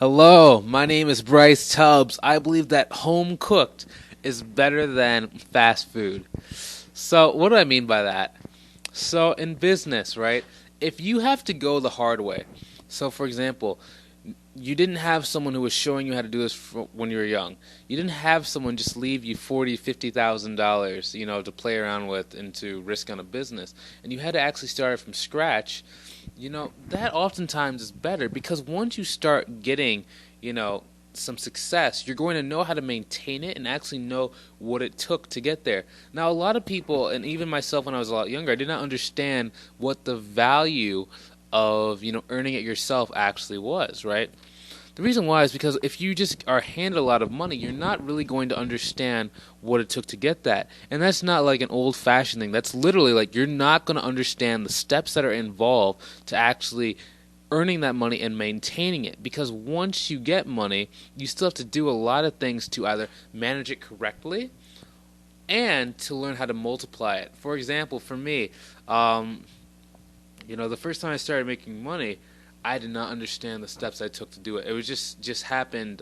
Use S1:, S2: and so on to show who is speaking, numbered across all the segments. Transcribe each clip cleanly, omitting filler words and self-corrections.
S1: Hello, my name is Bryce Tubbs. I believe that home cooked is better than fast food. So, what do I mean by that? So, in business, right, if you have to go the hard way, so for example, you didn't have someone who was showing you how to do this when you were young. You didn't have someone just leave you $40,000, $50,000, to play around with and to risk on a business, and you had to actually start it from scratch. That oftentimes is better because once you start getting, you know, some success, you're going to know how to maintain it and actually know what it took to get there. Now, a lot of people, and even myself when I was a lot younger, I did not understand what the value of, earning it yourself actually was, right? The reason why is because if you just are handed a lot of money, you're not really going to understand what it took to get that. And that's not like an old fashioned thing. That's literally like you're not going to understand the steps that are involved to actually earning that money and maintaining it. Because once you get money, you still have to do a lot of things to either manage it correctly and to learn how to multiply it. For example, for me, the first time I started making money, I did not understand the steps I took to do it. It was just happened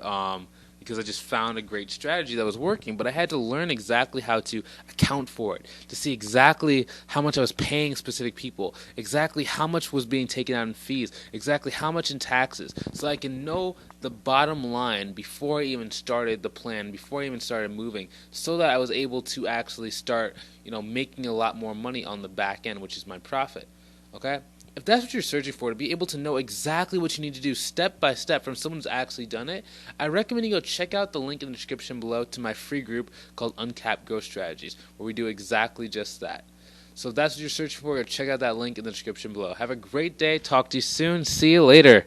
S1: because I just found a great strategy that was working, but I had to learn exactly how to account for it, to see exactly how much I was paying specific people, exactly how much was being taken out in fees, exactly how much in taxes, so I can know the bottom line before I even started the plan, before I even started moving, so that I was able to actually start, making a lot more money on the back end, which is my profit. Okay? If that's what you're searching for, to be able to know exactly what you need to do step by step from someone who's actually done it, I recommend you go check out the link in the description below to my free group called Uncapped Growth Strategies, where we do exactly just that. So if that's what you're searching for, go check out that link in the description below. Have a great day. Talk to you soon. See you later.